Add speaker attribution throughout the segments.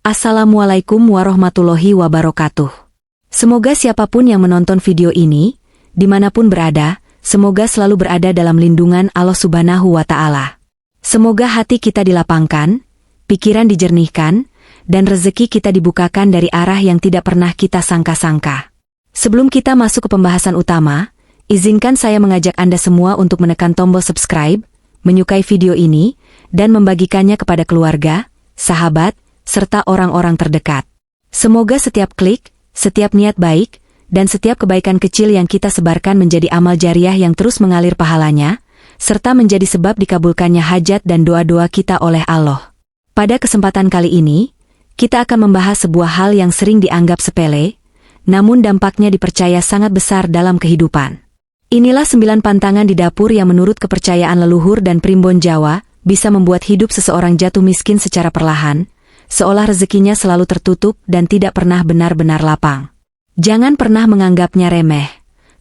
Speaker 1: Assalamualaikum warahmatullahi wabarakatuh. Semoga siapapun yang menonton video ini, dimanapun berada, semoga selalu berada dalam lindungan Allah Subhanahu wa Ta'ala. Semoga hati kita dilapangkan, pikiran dijernihkan, dan rezeki kita dibukakan dari arah yang tidak pernah kita sangka-sangka. Sebelum kita masuk ke pembahasan utama, izinkan saya mengajak Anda semua untuk menekan tombol subscribe, menyukai video ini, dan membagikannya kepada keluarga, sahabat, serta orang-orang terdekat. Semoga setiap klik, setiap niat baik, dan setiap kebaikan kecil yang kita sebarkan menjadi amal jariah yang terus mengalir pahalanya, serta menjadi sebab dikabulkannya hajat dan doa-doa kita oleh Allah. Pada kesempatan kali ini, kita akan membahas sebuah hal yang sering dianggap sepele, namun dampaknya dipercaya sangat besar dalam kehidupan. Inilah 9 pantangan di dapur yang menurut kepercayaan leluhur dan primbon Jawa, bisa membuat hidup seseorang jatuh miskin secara perlahan, seolah rezekinya selalu tertutup dan tidak pernah benar-benar lapang. Jangan pernah menganggapnya remeh,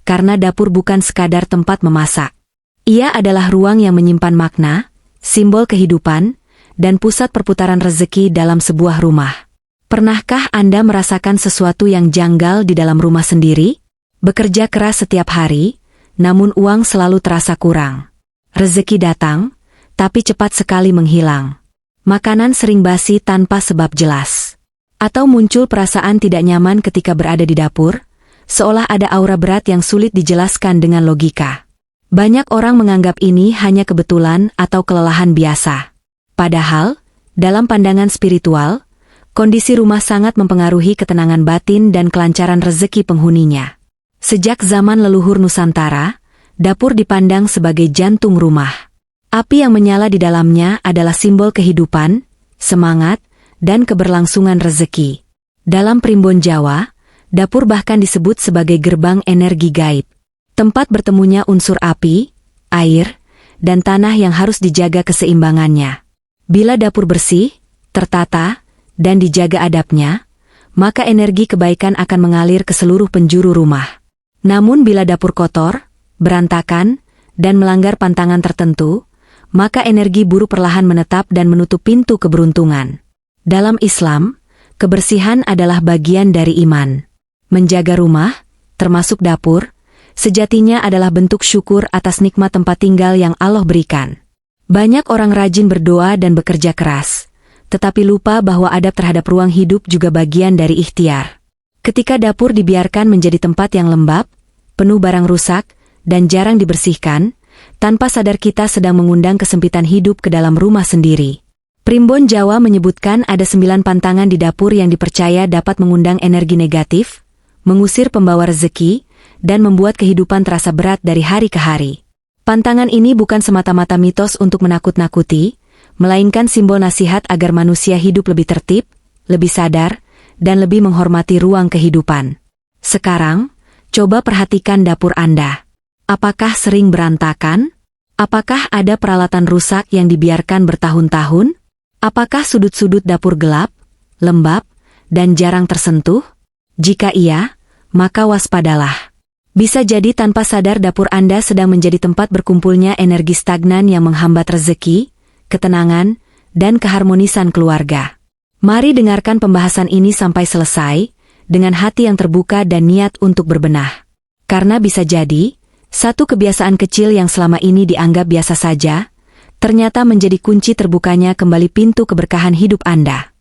Speaker 1: karena dapur bukan sekadar tempat memasak. Ia adalah ruang yang menyimpan makna, simbol kehidupan, dan pusat perputaran rezeki dalam sebuah rumah. Pernahkah Anda merasakan sesuatu yang janggal di dalam rumah sendiri? Bekerja keras setiap hari, namun uang selalu terasa kurang. Rezeki datang, tapi cepat sekali menghilang. Makanan sering basi tanpa sebab jelas. Atau muncul perasaan tidak nyaman ketika berada di dapur, seolah ada aura berat yang sulit dijelaskan dengan logika. Banyak orang menganggap ini hanya kebetulan atau kelelahan biasa. Padahal, dalam pandangan spiritual, kondisi rumah sangat mempengaruhi ketenangan batin dan kelancaran rezeki penghuninya. Sejak zaman leluhur Nusantara, dapur dipandang sebagai jantung rumah. Api yang menyala di dalamnya adalah simbol kehidupan, semangat, dan keberlangsungan rezeki. Dalam primbon Jawa, dapur bahkan disebut sebagai gerbang energi gaib. Tempat bertemunya unsur api, air, dan tanah yang harus dijaga keseimbangannya. Bila dapur bersih, tertata, dan dijaga adabnya, maka energi kebaikan akan mengalir ke seluruh penjuru rumah. Namun bila dapur kotor, berantakan, dan melanggar pantangan tertentu, maka energi buruk perlahan menetap dan menutup pintu keberuntungan. Dalam Islam, kebersihan adalah bagian dari iman. Menjaga rumah, termasuk dapur, sejatinya adalah bentuk syukur atas nikmat tempat tinggal yang Allah berikan. Banyak orang rajin berdoa dan bekerja keras, tetapi lupa bahwa adab terhadap ruang hidup juga bagian dari ikhtiar. Ketika dapur dibiarkan menjadi tempat yang lembab, penuh barang rusak, dan jarang dibersihkan, tanpa sadar kita sedang mengundang kesempitan hidup ke dalam rumah sendiri. Primbon Jawa menyebutkan ada 9 pantangan di dapur yang dipercaya dapat mengundang energi negatif, mengusir pembawa rezeki, dan membuat kehidupan terasa berat dari hari ke hari. Pantangan ini bukan semata-mata mitos untuk menakut-nakuti, melainkan simbol nasihat agar manusia hidup lebih tertib, lebih sadar, dan lebih menghormati ruang kehidupan. Sekarang, coba perhatikan dapur Anda. Apakah sering berantakan? Apakah ada peralatan rusak yang dibiarkan bertahun-tahun? Apakah sudut-sudut dapur gelap, lembab, dan jarang tersentuh? Jika iya, maka waspadalah. Bisa jadi tanpa sadar dapur Anda sedang menjadi tempat berkumpulnya energi stagnan yang menghambat rezeki, ketenangan, dan keharmonisan keluarga. Mari dengarkan pembahasan ini sampai selesai, dengan hati yang terbuka dan niat untuk berbenah. Karena bisa jadi, satu kebiasaan kecil yang selama ini dianggap biasa saja, ternyata menjadi kunci terbukanya kembali pintu keberkahan hidup Anda.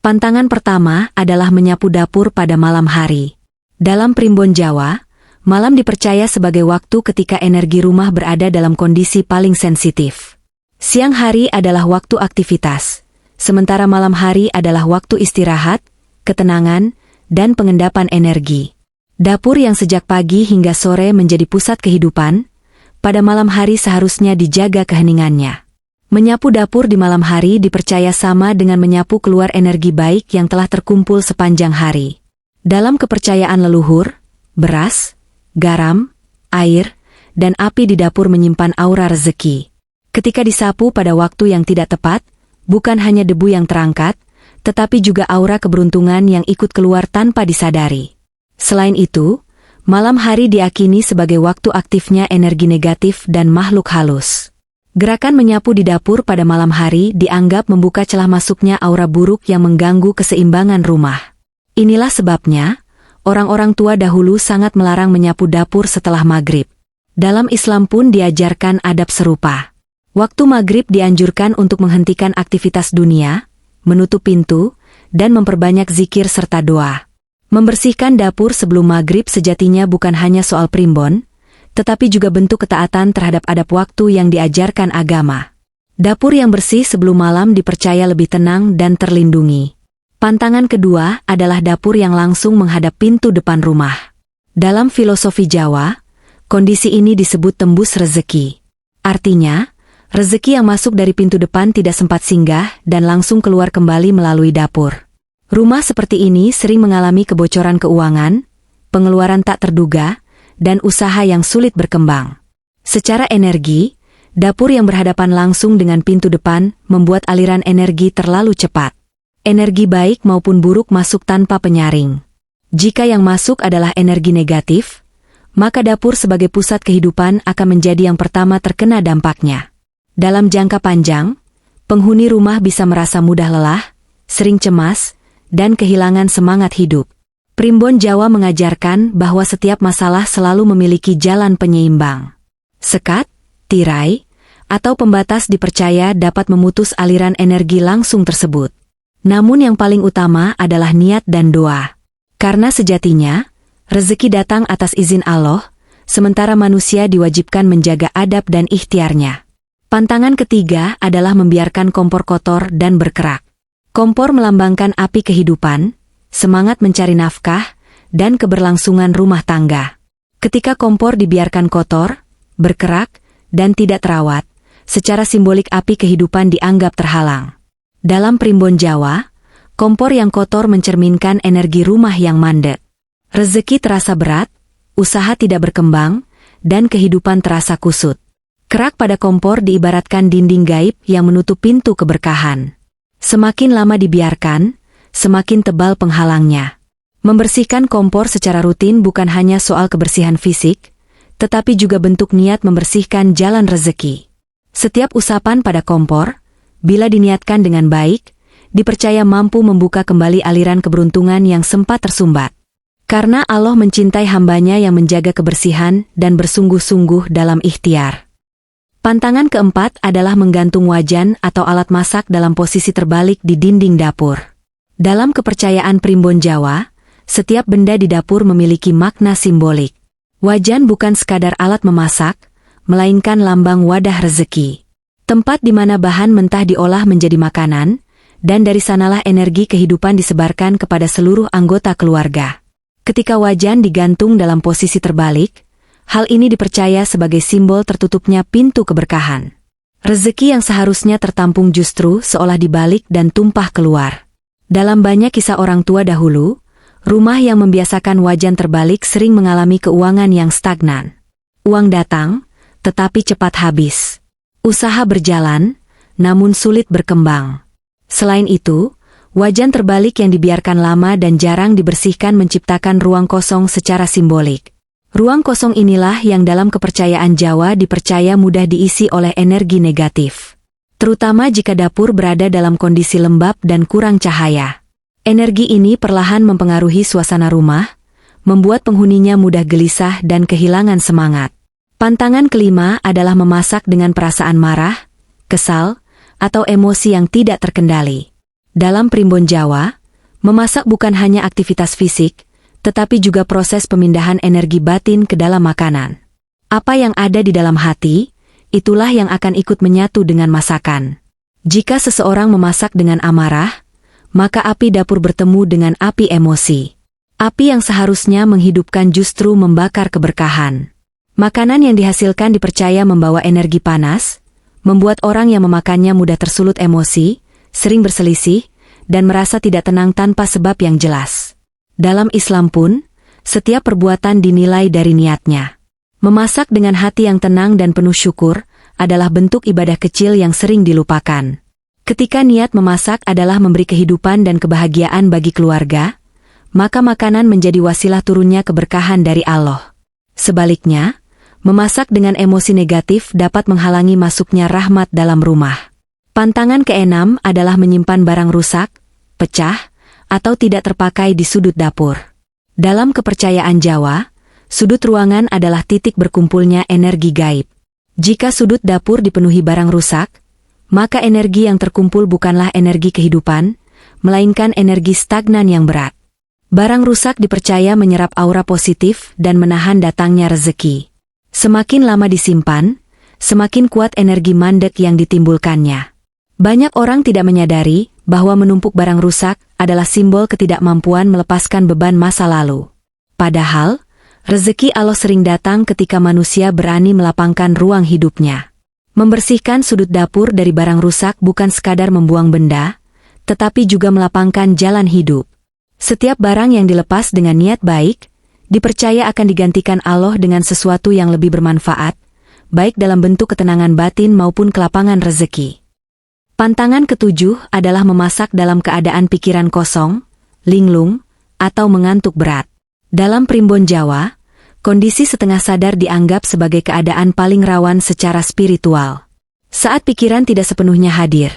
Speaker 1: Pantangan pertama adalah menyapu dapur pada malam hari. Dalam primbon Jawa, malam dipercaya sebagai waktu ketika energi rumah berada dalam kondisi paling sensitif. Siang hari adalah waktu aktivitas, sementara malam hari adalah waktu istirahat, ketenangan, dan pengendapan energi. Dapur yang sejak pagi hingga sore menjadi pusat kehidupan, pada malam hari seharusnya dijaga keheningannya. Menyapu dapur di malam hari dipercaya sama dengan menyapu keluar energi baik yang telah terkumpul sepanjang hari. Dalam kepercayaan leluhur, beras, garam, air, dan api di dapur menyimpan aura rezeki. Ketika disapu pada waktu yang tidak tepat, bukan hanya debu yang terangkat, tetapi juga aura keberuntungan yang ikut keluar tanpa disadari. Selain itu, malam hari diakini sebagai waktu aktifnya energi negatif dan makhluk halus. Gerakan menyapu di dapur pada malam hari dianggap membuka celah masuknya aura buruk yang mengganggu keseimbangan rumah. Inilah sebabnya, orang-orang tua dahulu sangat melarang menyapu dapur setelah maghrib. Dalam Islam pun diajarkan adab serupa. Waktu maghrib dianjurkan untuk menghentikan aktivitas dunia, menutup pintu, dan memperbanyak zikir serta doa. Membersihkan dapur sebelum maghrib sejatinya bukan hanya soal primbon, tetapi juga bentuk ketaatan terhadap adab waktu yang diajarkan agama. Dapur yang bersih sebelum malam dipercaya lebih tenang dan terlindungi. Pantangan kedua adalah dapur yang langsung menghadap pintu depan rumah. Dalam filosofi Jawa, kondisi ini disebut tembus rezeki. Artinya, rezeki yang masuk dari pintu depan tidak sempat singgah dan langsung keluar kembali melalui dapur. Rumah seperti ini sering mengalami kebocoran keuangan, pengeluaran tak terduga, dan usaha yang sulit berkembang. Secara energi, dapur yang berhadapan langsung dengan pintu depan membuat aliran energi terlalu cepat. Energi baik maupun buruk masuk tanpa penyaring. Jika yang masuk adalah energi negatif, maka dapur sebagai pusat kehidupan akan menjadi yang pertama terkena dampaknya. Dalam jangka panjang, penghuni rumah bisa merasa mudah lelah, sering cemas, dan kehilangan semangat hidup. Primbon Jawa mengajarkan bahwa setiap masalah selalu memiliki jalan penyeimbang. Sekat, tirai, atau pembatas dipercaya dapat memutus aliran energi langsung tersebut. Namun yang paling utama adalah niat dan doa. Karena sejatinya, rezeki datang atas izin Allah, sementara manusia diwajibkan menjaga adab dan ikhtiarnya. Pantangan ketiga adalah membiarkan kompor kotor dan berkerak. Kompor melambangkan api kehidupan, semangat mencari nafkah, dan keberlangsungan rumah tangga. Ketika kompor dibiarkan kotor, berkerak, dan tidak terawat, secara simbolik api kehidupan dianggap terhalang. Dalam primbon Jawa, kompor yang kotor mencerminkan energi rumah yang mandek. Rezeki terasa berat, usaha tidak berkembang, dan kehidupan terasa kusut. Kerak pada kompor diibaratkan dinding gaib yang menutup pintu keberkahan. Semakin lama dibiarkan, semakin tebal penghalangnya. Membersihkan kompor secara rutin bukan hanya soal kebersihan fisik, tetapi juga bentuk niat membersihkan jalan rezeki. Setiap usapan pada kompor, bila diniatkan dengan baik, dipercaya mampu membuka kembali aliran keberuntungan yang sempat tersumbat. Karena Allah mencintai hambanya yang menjaga kebersihan dan bersungguh-sungguh dalam ikhtiar. Pantangan keempat adalah menggantung wajan atau alat masak dalam posisi terbalik di dinding dapur. Dalam kepercayaan primbon Jawa, setiap benda di dapur memiliki makna simbolik. Wajan bukan sekadar alat memasak, melainkan lambang wadah rezeki. Tempat di mana bahan mentah diolah menjadi makanan, dan dari sanalah energi kehidupan disebarkan kepada seluruh anggota keluarga. Ketika wajan digantung dalam posisi terbalik, hal ini dipercaya sebagai simbol tertutupnya pintu keberkahan. Rezeki yang seharusnya tertampung justru seolah dibalik dan tumpah keluar. Dalam banyak kisah orang tua dahulu, rumah yang membiasakan wajan terbalik sering mengalami keuangan yang stagnan. Uang datang, tetapi cepat habis. Usaha berjalan, namun sulit berkembang. Selain itu, wajan terbalik yang dibiarkan lama dan jarang dibersihkan menciptakan ruang kosong secara simbolik. Ruang kosong inilah yang dalam kepercayaan Jawa dipercaya mudah diisi oleh energi negatif. Terutama jika dapur berada dalam kondisi lembab dan kurang cahaya. Energi ini perlahan mempengaruhi suasana rumah, membuat penghuninya mudah gelisah dan kehilangan semangat. Pantangan kelima adalah memasak dengan perasaan marah, kesal, atau emosi yang tidak terkendali. Dalam primbon Jawa, memasak bukan hanya aktivitas fisik, tetapi juga proses pemindahan energi batin ke dalam makanan. Apa yang ada di dalam hati, itulah yang akan ikut menyatu dengan masakan. Jika seseorang memasak dengan amarah, maka api dapur bertemu dengan api emosi. Api yang seharusnya menghidupkan justru membakar keberkahan. Makanan yang dihasilkan dipercaya membawa energi panas, membuat orang yang memakannya mudah tersulut emosi, sering berselisih, dan merasa tidak tenang tanpa sebab yang jelas. Dalam Islam pun, setiap perbuatan dinilai dari niatnya. Memasak dengan hati yang tenang dan penuh syukur adalah bentuk ibadah kecil yang sering dilupakan. Ketika niat memasak adalah memberi kehidupan dan kebahagiaan bagi keluarga, maka makanan menjadi wasilah turunnya keberkahan dari Allah. Sebaliknya, Memasak dengan emosi negatif dapat menghalangi masuknya rahmat dalam rumah. Pantangan keenam adalah menyimpan barang rusak, pecah, atau tidak terpakai di sudut dapur. Dalam kepercayaan Jawa, sudut ruangan adalah titik berkumpulnya energi gaib. Jika sudut dapur dipenuhi barang rusak, maka energi yang terkumpul bukanlah energi kehidupan, melainkan energi stagnan yang berat. Barang rusak dipercaya menyerap aura positif dan menahan datangnya rezeki. Semakin lama disimpan, semakin kuat energi mandek yang ditimbulkannya. Banyak orang tidak menyadari bahwa menumpuk barang rusak adalah simbol ketidakmampuan melepaskan beban masa lalu. Padahal, rezeki Allah sering datang ketika manusia berani melapangkan ruang hidupnya. Membersihkan sudut dapur dari barang rusak bukan sekadar membuang benda, tetapi juga melapangkan jalan hidup. Setiap barang yang dilepas dengan niat baik, dipercaya akan digantikan Allah dengan sesuatu yang lebih bermanfaat, baik dalam bentuk ketenangan batin maupun kelapangan rezeki. Pantangan ketujuh adalah memasak dalam keadaan pikiran kosong, linglung, atau mengantuk berat. Dalam primbon Jawa, kondisi setengah sadar dianggap sebagai keadaan paling rawan secara spiritual. Saat pikiran tidak sepenuhnya hadir,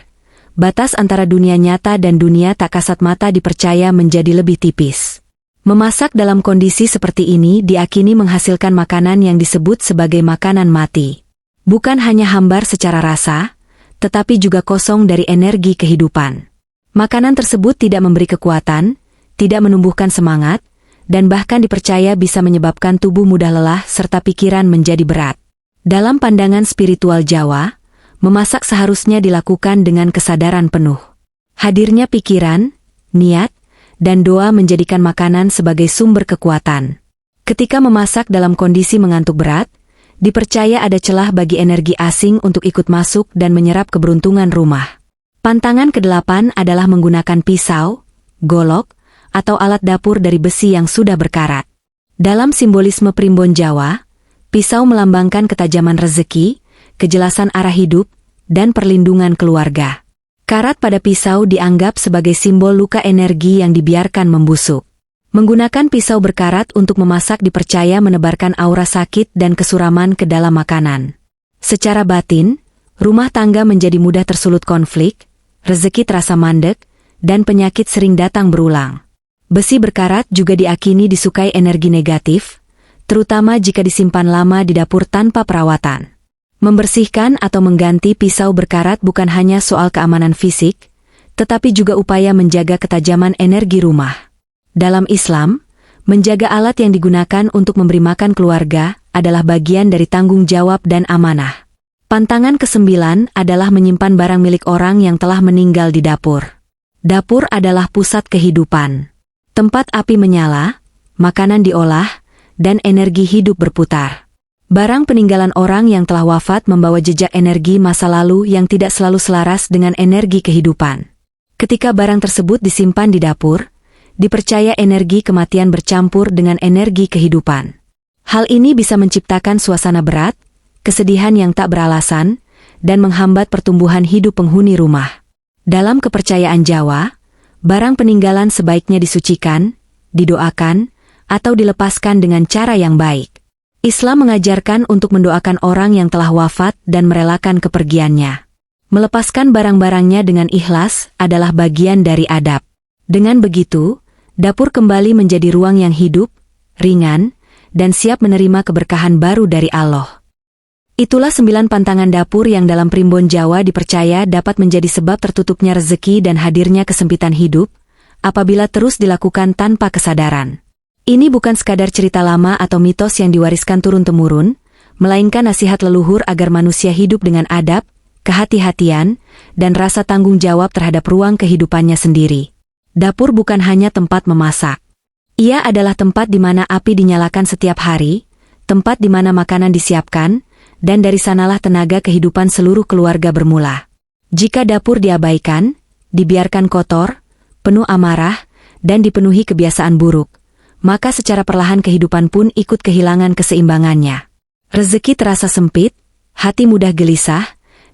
Speaker 1: batas antara dunia nyata dan dunia tak kasat mata dipercaya menjadi lebih tipis. Memasak dalam kondisi seperti ini diakini menghasilkan makanan yang disebut sebagai makanan mati. Bukan hanya hambar secara rasa, tetapi juga kosong dari energi kehidupan. Makanan tersebut tidak memberi kekuatan, tidak menumbuhkan semangat, dan bahkan dipercaya bisa menyebabkan tubuh mudah lelah serta pikiran menjadi berat. Dalam pandangan spiritual Jawa, memasak seharusnya dilakukan dengan kesadaran penuh. Hadirnya pikiran, niat, dan doa menjadikan makanan sebagai sumber kekuatan. Ketika memasak dalam kondisi mengantuk berat, dipercaya ada celah bagi energi asing untuk ikut masuk dan menyerap keberuntungan rumah. Pantangan ke-8 adalah menggunakan pisau, golok, atau alat dapur dari besi yang sudah berkarat. Dalam simbolisme primbon Jawa, pisau melambangkan ketajaman rezeki, kejelasan arah hidup, dan perlindungan keluarga. Karat pada pisau dianggap sebagai simbol luka energi yang dibiarkan membusuk. Menggunakan pisau berkarat untuk memasak dipercaya menebarkan aura sakit dan kesuraman ke dalam makanan. Secara batin, rumah tangga menjadi mudah tersulut konflik, rezeki terasa mandek, dan penyakit sering datang berulang. Besi berkarat juga diakini disukai energi negatif, terutama jika disimpan lama di dapur tanpa perawatan. Membersihkan atau mengganti pisau berkarat bukan hanya soal keamanan fisik, tetapi juga upaya menjaga ketajaman energi rumah. Dalam Islam, menjaga alat yang digunakan untuk memberi makan keluarga adalah bagian dari tanggung jawab dan amanah. Pantangan ke-9 adalah menyimpan barang milik orang yang telah meninggal di dapur. Dapur adalah pusat kehidupan. Tempat api menyala, makanan diolah, dan energi hidup berputar. Barang peninggalan orang yang telah wafat membawa jejak energi masa lalu yang tidak selalu selaras dengan energi kehidupan. Ketika barang tersebut disimpan di dapur, dipercaya energi kematian bercampur dengan energi kehidupan. Hal ini bisa menciptakan suasana berat, kesedihan yang tak beralasan, dan menghambat pertumbuhan hidup penghuni rumah. Dalam kepercayaan Jawa, barang peninggalan sebaiknya disucikan, didoakan, atau dilepaskan dengan cara yang baik. Islam mengajarkan untuk mendoakan orang yang telah wafat dan merelakan kepergiannya. Melepaskan barang-barangnya dengan ikhlas adalah bagian dari adab. Dengan begitu, dapur kembali menjadi ruang yang hidup, ringan, dan siap menerima keberkahan baru dari Allah. Itulah 9 pantangan dapur yang dalam primbon Jawa dipercaya dapat menjadi sebab tertutupnya rezeki dan hadirnya kesempitan hidup, apabila terus dilakukan tanpa kesadaran. Ini bukan sekadar cerita lama atau mitos yang diwariskan turun-temurun, melainkan nasihat leluhur agar manusia hidup dengan adab, kehati-hatian, dan rasa tanggung jawab terhadap ruang kehidupannya sendiri. Dapur bukan hanya tempat memasak. Ia adalah tempat di mana api dinyalakan setiap hari, tempat di mana makanan disiapkan, dan dari sanalah tenaga kehidupan seluruh keluarga bermula. Jika dapur diabaikan, dibiarkan kotor, penuh amarah, dan dipenuhi kebiasaan buruk, maka secara perlahan kehidupan pun ikut kehilangan keseimbangannya. Rezeki terasa sempit, hati mudah gelisah,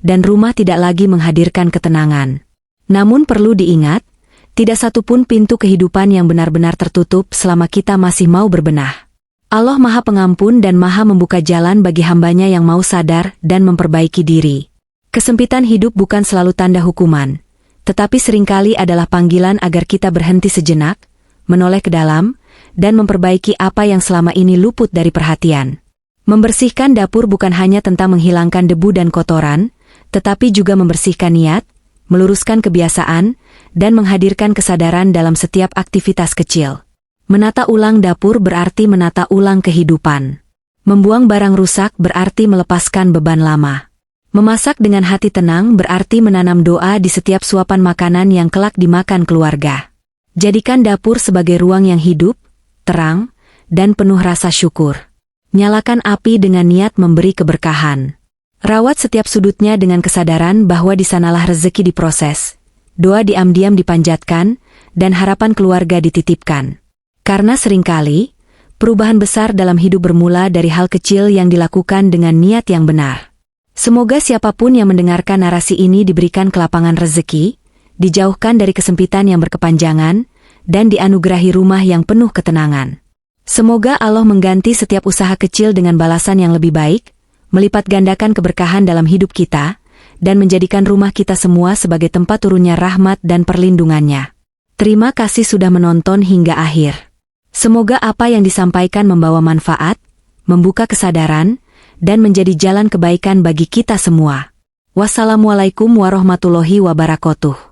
Speaker 1: dan rumah tidak lagi menghadirkan ketenangan. Namun perlu diingat, tidak satu pun pintu kehidupan yang benar-benar tertutup selama kita masih mau berbenah. Allah Maha Pengampun dan Maha membuka jalan bagi hambanya yang mau sadar dan memperbaiki diri. Kesempitan hidup bukan selalu tanda hukuman, tetapi seringkali adalah panggilan agar kita berhenti sejenak, menoleh ke dalam, dan memperbaiki apa yang selama ini luput dari perhatian. Membersihkan dapur bukan hanya tentang menghilangkan debu dan kotoran, tetapi juga membersihkan niat, meluruskan kebiasaan, dan menghadirkan kesadaran dalam setiap aktivitas kecil. Menata ulang dapur berarti menata ulang kehidupan. Membuang barang rusak berarti melepaskan beban lama. Memasak dengan hati tenang berarti menanam doa di setiap suapan makanan yang kelak dimakan keluarga. Jadikan dapur sebagai ruang yang hidup, terang, dan penuh rasa syukur. Nyalakan api dengan niat memberi keberkahan. Rawat setiap sudutnya dengan kesadaran bahwa di sanalah rezeki diproses, doa diam-diam dipanjatkan, dan harapan keluarga dititipkan. Karena seringkali, perubahan besar dalam hidup bermula dari hal kecil yang dilakukan dengan niat yang benar. Semoga siapapun yang mendengarkan narasi ini diberikan kelapangan rezeki, dijauhkan dari kesempitan yang berkepanjangan, dan dianugerahi rumah yang penuh ketenangan. Semoga Allah mengganti setiap usaha kecil dengan balasan yang lebih baik, melipat gandakan keberkahan dalam hidup kita, dan menjadikan rumah kita semua sebagai tempat turunnya rahmat dan perlindungannya. Terima kasih sudah menonton hingga akhir. Semoga apa yang disampaikan membawa manfaat, membuka kesadaran, dan menjadi jalan kebaikan bagi kita semua. Wassalamualaikum warahmatullahi wabarakatuh.